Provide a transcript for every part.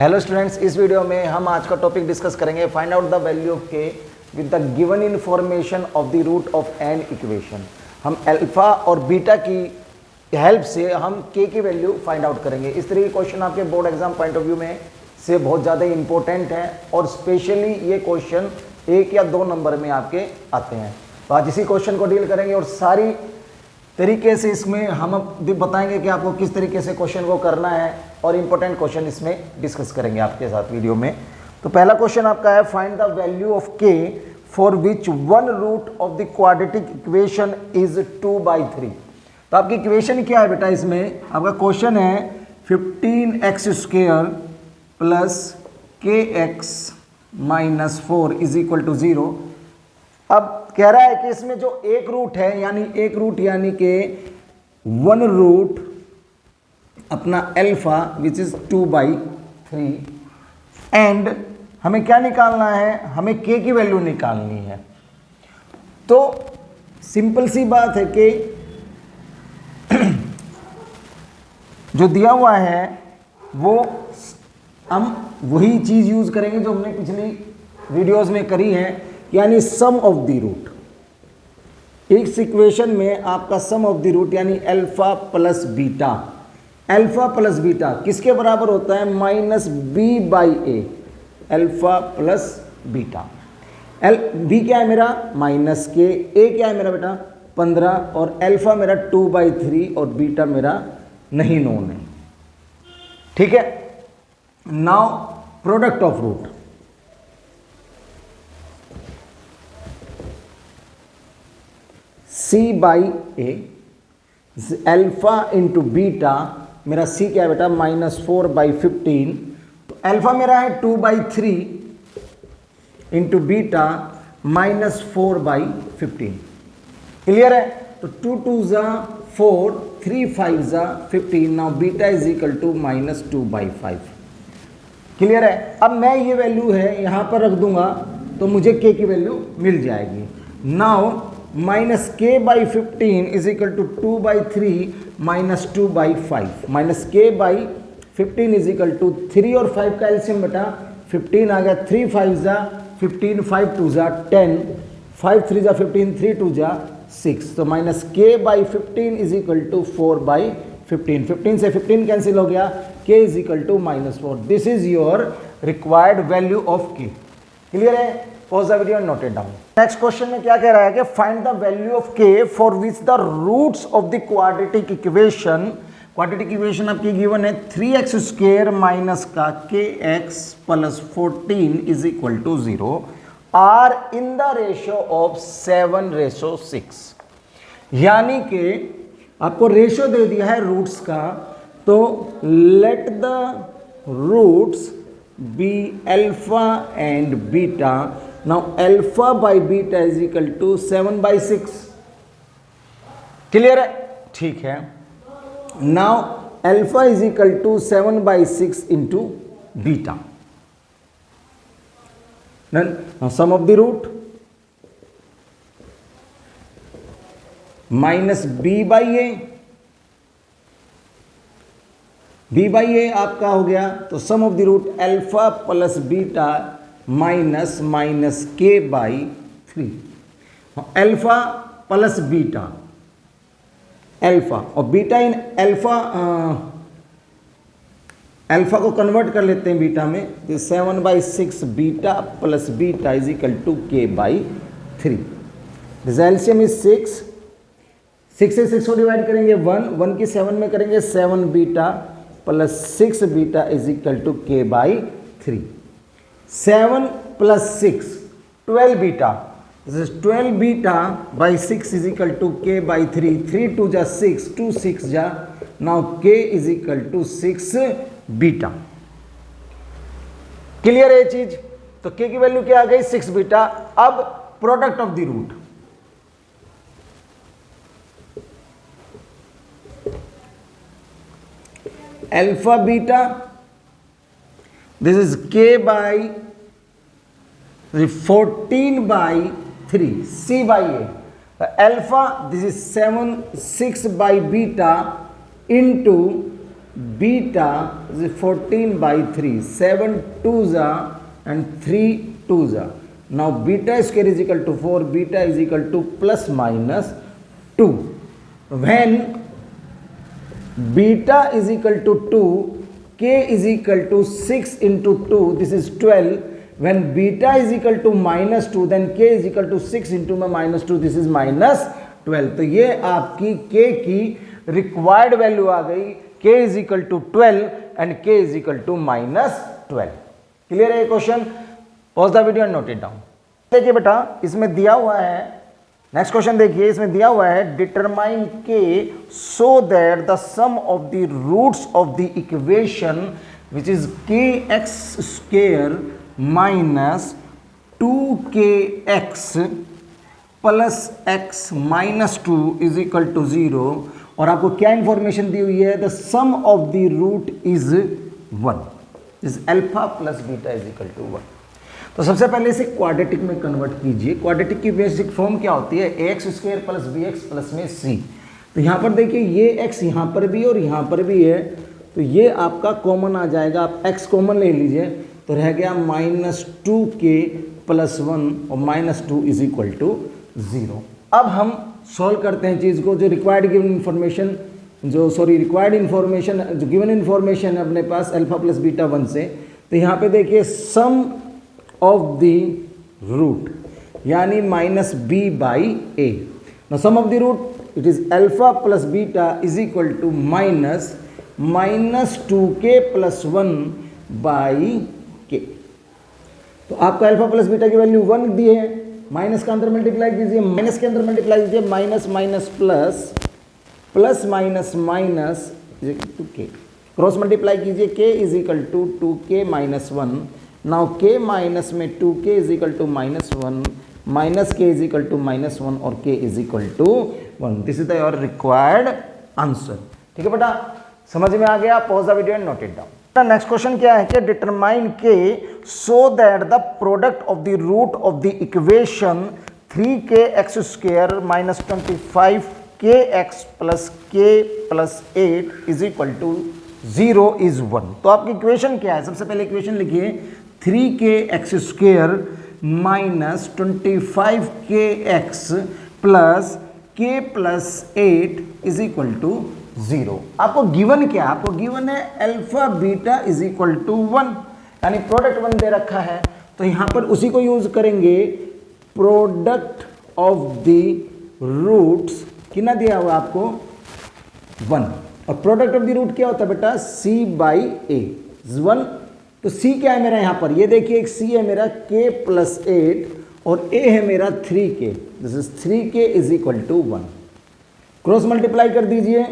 Hello students, इस video में हम आज का टॉपिक डिस्कस करेंगे find out the value of K with the given information of the root of an equation. हम अल्फा और बीटा की हेल्प से हम के की वैल्यू फाइंड आउट करेंगे। इस तरह के क्वेश्चन आपके board exam point of view में से बहुत ज़्यादा इंपॉर्टेंट है और स्पेशली ये क्वेश्चन 1 या 2 नंबर में आपके आते हैं। तो आज इसी क्वेश्चन को डील करेंगे और सारी तरीके से इसमें हम बताएंगे कि आपको किस तरीके से क्वेश्चन को करना है और इंपॉर्टेंट क्वेश्चन इसमें डिस्कस करेंगे आपके साथ वीडियो में। तो पहला क्वेश्चन आपका है find the value of k for which one root of the quadratic equation is 2/3। तो आपकी इक्वेशन क्या है बेटा? इसमें आपका क्वेश्चन है 15x² plus kx minus 4 is equal to 0। अब कह रहा है कि इसमें जो एक रूट है यानी कि वन रूट अपना अल्फा विच इज 2/3 एंड हमें क्या निकालना है? हमें के की वैल्यू निकालनी है। तो सिंपल सी बात है कि जो दिया हुआ है वो हम वही चीज यूज करेंगे जो हमने पिछली वीडियोस में करी है, यानी सम ऑफ द रूट। इस इक्वेशन में आपका सम ऑफ द रूट यानी alpha plus beta, alpha plus beta किसके बराबर होता है? -b/a, alpha plus beta. B क्या है मेरा? -k, a क्या है मेरा बेटा? 15 और अल्फा मेरा 2/3 और बीटा मेरा नहीं नोन है। ठीक है। Now product of root, c/a alpha into beta, मेरा c क्या है बेटा? -4/15। तो अल्फा मेरा है 2/3 इंटू बीटा -4/15। क्लियर है? तो 2 2 ज़ा 4, 3 5 ज़ा 15। Now beta is equal to -2/5। Clear है? अब मैं ये वैल्यू है यहाँ पर रख दूंगा तो मुझे k की वैल्यू मिल जाएगी। Now -k/15 is equal to 2/3 -2/5। -k/15 is equal to 3 और 5 का एलसीएम बेटा 15 आ गया। 3 5 ज़ा 15, 5 2 ज़ा 10, 5 3 ज़ा 15, 3 2 ज़ा 6। तो -k/15 इज इक्वल टू 4/15। 15 से 15 कैंसिल हो गया, k is equal to -4। This is your required value of k। Clear है? Pause the video and note it down. Next question में क्या कह रहा है कि find the value of k for which the roots of the quadratic equation. Quadratic equation आपकी given है 3x² minus का kx plus 14 is equal to 0 are in the ratio of 7:6। यानी कि आपको रेशियो दे दिया है रूट्स का, तो let the roots be alpha and beta. Now alpha by beta is equal to 7/6। Clear है? ठीक है। Now alpha is equal to 7/6 into beta. Sum of the root -b/a, b/a आपका हो गया। तो sum of the root alpha plus beta minus k/3। Alpha plus beta, alpha और beta in alpha, alpha को convert कर लेते हैं beta में। तो 7/6 beta plus beta is equal to k/3। LCM is 6। 6 से 6 को डिवाइड करेंगे 1 की 7 में करेंगे 7 beta plus 6 beta is equal to k/3। 7 plus 6 12 beta, this is 12 beta by 6 is equal to k/3। 3 2 जा 6, 2 6 जा, now k is equal to 6 beta. Clear है चीज? तो k की वैल्यू क्या आ गई? 6 बीटा। अब product of the root, alpha beta, this is k/14/3 c/a। Alpha this is 7/6 by beta into beta is 14/3, 7 2s and 3 2s. Now beta square is equal to 4, beta is equal to plus minus 2. When beta is equal to 2, k is equal to 6 into 2, this is 12. When beta is equal to minus 2, then k is equal to 6 into minus 2, this is minus 12. तो ये आपकी k की required value आ गई, k is equal to 12 and k is equal to minus 12. Clear है ये question? Pause the video and note it down. देखिए बेटा, इसमें दिया हुआ है, नेक्स्ट क्वेश्चन देखिए, इसमें दिया हुआ है determine k so that the sum of the roots of the equation which is kx square minus 2kx plus x minus 2 is equal to 0. और आपको क्या इंफॉर्मेशन दी हुई है? The sum of the root is 1, is alpha plus beta is equal to 1. तो सबसे पहले इसे क्वाड्रेटिक में कन्वर्ट कीजिए. क्वाड्रेटिक की बेसिक फॉर्म क्या होती है? ax square plus bx plus में c. तो यहाँ पर देखिए ये x यहाँ पर भी और यहाँ पर भी है, तो ये आपका कॉमन आ जाएगा. आप x कॉमन ले लीजिए तो रह गया माइनस 2k प्लस 1 और माइनस 2 इज इक्वल टू 0. अब हम सॉल्व करते हैं चीज़ को. जो required given information required information जो गिवन इन्फॉर्मेशन है अपने पास अल्फा प्लस बीटा 1 से, तो यहाँ पे देखिए सम ऑफ द रूट यानी minus b by a. Now sum of the root it is alpha plus beta is equal to minus 2k plus 1 by k. तो आपका अल्फा प्लस बीटा की value 1 दी है, माइनस का अंदर multiply कीजिए, minus के अंदर मल्टीप्लाई कीजिए, minus minus plus plus minus minus two k, cross multiply कीजिए, k is equal to 2k minus 1. Now k minus में 2k is equal to minus 1, minus k is equal to minus 1 और k is equal to 1. This is the your required answer. ठीक है बेटा, समझ में आ गया? Pause the video and note it down. Next question क्या है कि determine k so that the product of the root of the equation 3kx square minus 25kx plus k plus 8 is equal to 0 is 1. तो आपकी equation क्या है? सबसे पहले equation लिखिए 3kx square minus 25kx plus k plus 8 is equal to 0. आपको given क्या? आपको गिवन है alpha beta is equal to 1, यानी प्रोडक्ट 1 दे रखा है, तो यहां पर उसी को यूज करेंगे. प्रोडक्ट ऑफ द रूट्स कितना दिया हुआ आपको? 1. और प्रोडक्ट ऑफ द रूट क्या होता है बेटा? c by a 1. तो c क्या है मेरा यहां पर? ये देखिए एक c है मेरा k प्लस 8 और a है मेरा 3k. This is 3k is equal to 1. Cross multiply कर दीजिए,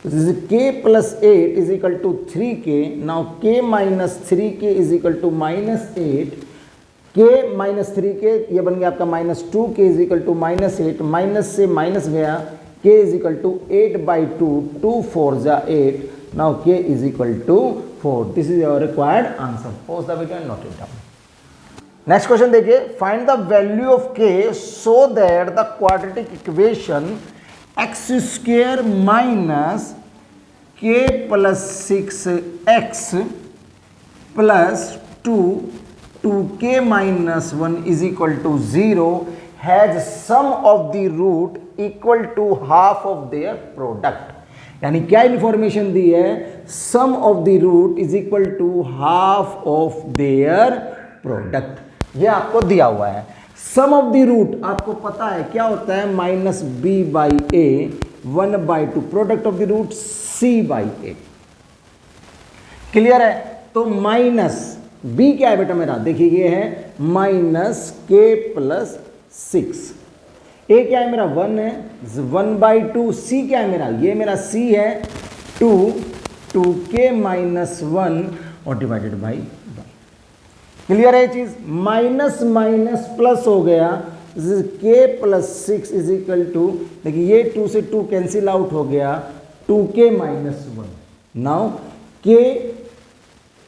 this is k plus 8 is equal to 3k. Now k minus 3k is equal to minus 8. k minus 3k ये बन गया आपका minus 2k is equal to minus 8. Minus से minus गया, k is equal to 8 by 2. 2 4 जा 8. Now k is equal to 4. This is your required answer. Pause the video and note it down. Next question देखिए, find the value of k so that the quadratic equation x square minus k plus 6x plus 2k minus 1 is equal to 0 has sum of the root equal to half of their product. यानी क्या information दी है? Sum of the root is equal to half of their product. ये आपको दिया हुआ है. Sum of the root आपको पता है क्या होता है? Minus b by a 1 by 2. Product of the root c by A. Clear है? तो माइनस b क्या है बेटा मेरा? देखिए ये है माइनस k प्लस 6. a क्या है मेरा? 1 है, 1 बाई 2. c क्या है मेरा? ये मेरा c है 2k माइनस 1 और डिवाइडेड बाई. क्लियर है ये चीज? माइनस माइनस प्लस हो गया, k plus 6 is equal to, देखिए ये 2 से 2 कैंसिल आउट हो गया, 2k minus 1. Now k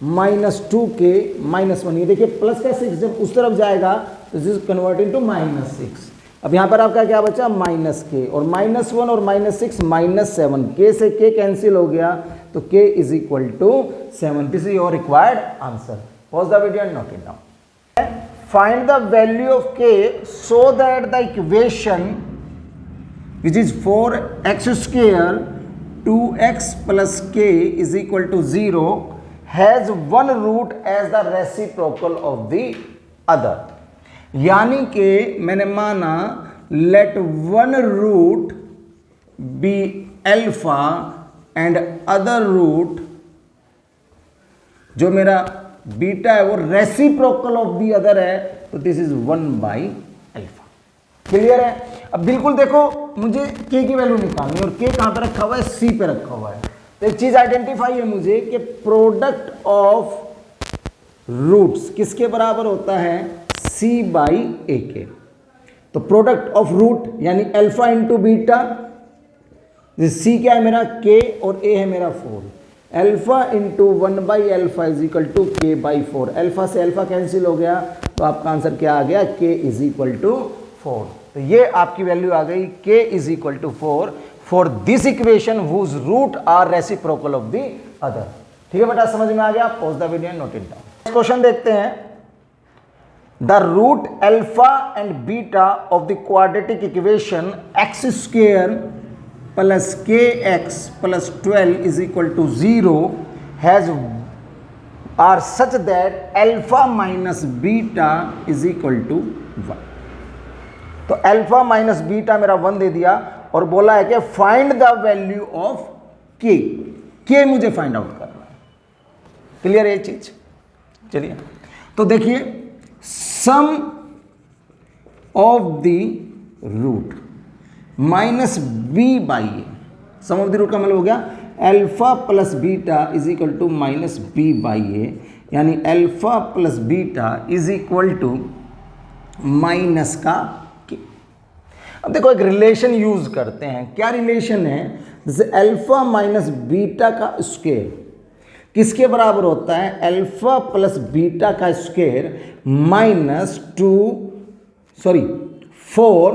minus 2k minus 1. ये देखिए प्लस का 6 जब उस तरफ जाएगा तो this is convert into minus 6. अब यहाँ पर आपका क्या बचा माइनस के, और -1 और -6 -7, के से के कैंसिल हो गया तो k is equal to 7. This is your required answer. Pause the video and note it down. Find the value of k so that the equation which is 4x square 2x plus k is equal to 0 has one root as the reciprocal of the other. यानी कि मैंने माना let one root be alpha and other root जो मेरा beta है वो reciprocal of the other है, तो this is 1 by alpha. Clear है? अब बिल्कुल देखो, मुझे k की वैल्यू निकालनी है और k कहां पे रखा हुआ है, c पे रखा हुआ है. तो एक चीज आइडेंटिफाई है मुझे कि प्रोडक्ट ऑफ रूट्स किसके बराबर होता है, c बाई ए के. तो प्रोडक्ट ऑफ रूट यानी अल्फा इंटू बीटा, c क्या है मेरा k और a है मेरा 4. Alpha into 1 by alpha is equal to k by 4. Alpha से अल्फा कैंसिल हो गया तो आपका आंसर क्या आ गया, k इज इक्वल टू 4. तो ये आपकी वैल्यू आ गई k is equal to 4 for this equation whose root are reciprocal of the other. ठीक है बेटा, समझ में आ गया? Pause the video and note it down. Question देखते हैं. The root alpha and beta of the quadratic equation x square plus kx plus 12 is equal to 0 has are such that alpha minus beta is equal to 1. तो alpha minus beta मेरा 1 दे दिया और बोला है कि find the value of के मुझे find out करना है. क्लियर है ये चीज? चलिए तो देखिए, sum of the root minus B by A. Sum of the root का मतलब हो गया alpha plus beta is equal to minus B by ए, यानी alpha plus beta is equal to minus का. अब देखो एक रिलेशन यूज करते हैं. क्या रिलेशन है? जैसे अल्फा माइनस बीटा का स्क्वायर किसके बराबर होता है, अल्फा प्लस बीटा का स्क्वायर माइनस 4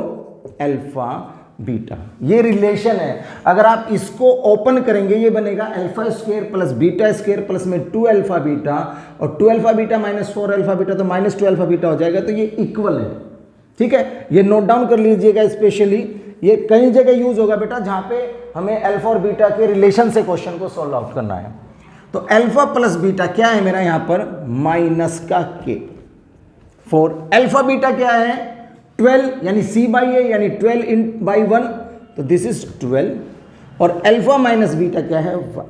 अल्फा बीटा. ये रिलेशन है. अगर आप इसको ओपन करेंगे ये बनेगा alpha square plus beta square plus में 2 अल्फा बीटा, और 2 alpha beta minus 4 alpha beta तो माइनस 2 अल्फा बीटा हो जाएगा. तो ये इक्वल है. ठीक है, ये नोट डाउन कर लीजिएगा. स्पेशली ये कई जगह यूज होगा बेटा जहां पे हमें अल्फा और बीटा के रिलेशन से क्वेश्चन को सॉल्व आउट करना है. तो अल्फा प्लस बीटा क्या है मेरा यहां पर, माइनस का के. फॉर अल्फा बीटा क्या है, 12 यानी c बाई ए यानी 12 इन बाई 1, तो दिस इज 12. और अल्फा माइनस बीटा क्या है, 1.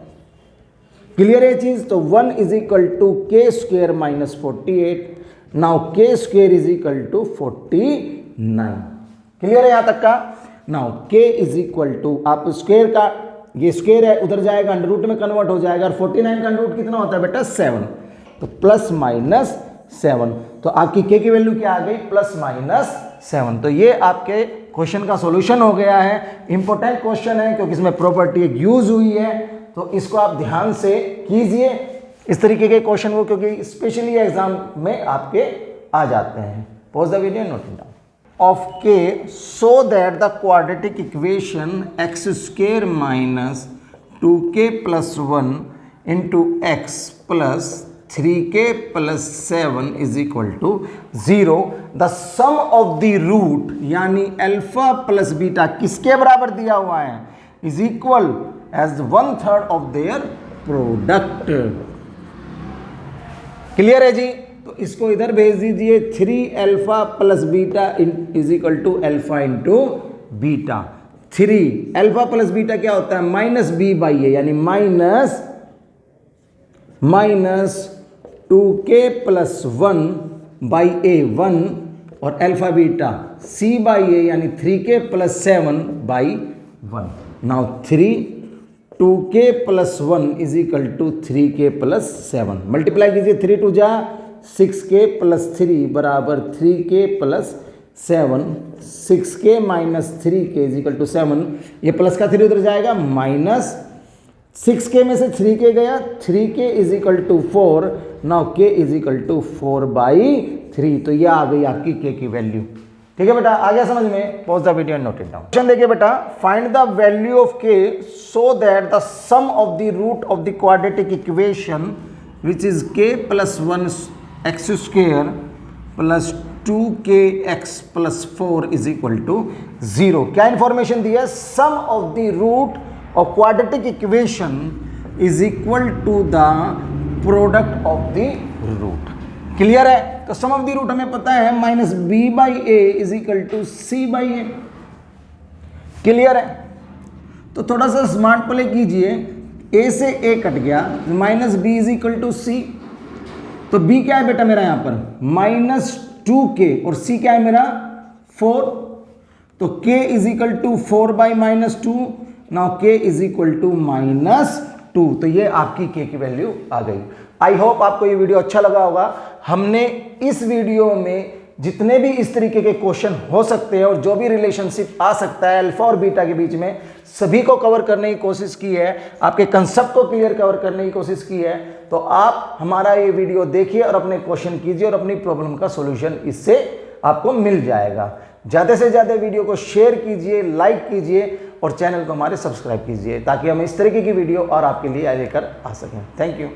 क्लियर है चीज? तो 1 is equal to k square minus 48. Now k square is equal to 49. Clear है यहां तक का? Now k is equal to, आप स्क्वायर का, ये स्क्वायर है उधर जाएगा अंडर रूट में कन्वर्ट हो जाएगा, और 49 का अंडर रूट कितना होता है बेटा, 7. तो प्लस माइनस 7. तो आपकी के की वैल्यू क्या आ गई, प्लस माइनस 7. तो ये आपके क्वेश्चन का सॉल्यूशन हो गया है. इंपॉर्टेंट क्वेश्चन है क्योंकि इसमें प्रॉपर्टी एक यूज हुई है, तो इसको आप ध्यान से कीजिए. इस तरीके के क्वेश्चन वो क्योंकि स्पेशली एग्जाम में आपके आ जाते हैं. Pause the video, note it down. Of k so that the quadratic equation x square minus 2k plus 1 into x plus 3k plus 7 is equal to 0. The sum of the root यानी alpha plus beta किसके बराबर दिया हुआ है, is equal as 1/3 of their product. Clear है जी? तो इसको इधर भेज दीजिए. 3 alpha plus beta is equal to alpha into beta. 3 alpha plus beta क्या होता है, माइनस बी बाई ए, यानी minus 2k plus 1 by a 1, और अल्फा बीटा c बाई ए यानी 3k plus 7 by 1. Now 2k plus 1 is equal to 3k plus 7. Multiply कीजिए, 3 2 जा 6k plus 3 बराबर 3k plus 7. 6k minus 3k is equal to 7. ये plus का 3 उधर जाएगा, minus 6k में से 3k गया, 3k is equal to 4. Now k is equal to 4 by 3. तो ये आ गई आपकी k की वैल्यू. ठीक है बेटा, आ गया समझ में? Pause the video and note it down. Question देखिए बेटा, find the value of k so that the sum of the root of the quadratic equation which is k plus 1 x square plus 2kx plus 4 is equal to 0। क्या information दी है? Sum of the root of quadratic equation is equal to the product of the root. Clear है? तो sum of the root हमें पता है minus B by A is equal to C by A. Clear है? तो थोड़ा सा smart play कीजिए, ए से ए कट गया, minus B is equal to C. तो बी क्या है बेटा मेरा यहां पर? माइनस 2k और सी क्या है मेरा? 4। तो k is equal to 4 by minus 2। Now k is equal to minus 2। तो ये आपकी k की वैल्यू आ गई। आई होप आपको ये वीडियो अच्छा लगा होगा। हमने इस वीडियो में जितने भी इस तरीके के क्वेश्चन हो सकते हैं और जो भी रिलेशनशिप आ सकता है अल्फा और बीटा के बीच में, सभी को कवर करने की कोशिश की है, आपके कंसेप्ट को क्लियर कवर करने की कोशिश की है। तो आप हमारा ये वीडियो देखिए और अपने क्वेश्चन कीजिए और अपनी प्रॉब्लम का सॉल्यूशन इससे आपको मिल जाएगा। ज़्यादा से ज़्यादा वीडियो को शेयर कीजिए, लाइक कीजिए और चैनल को हमारे सब्सक्राइब कीजिए ताकि हम इस तरीके की वीडियो और आपके लिए लेकर आ सकें। Thank you.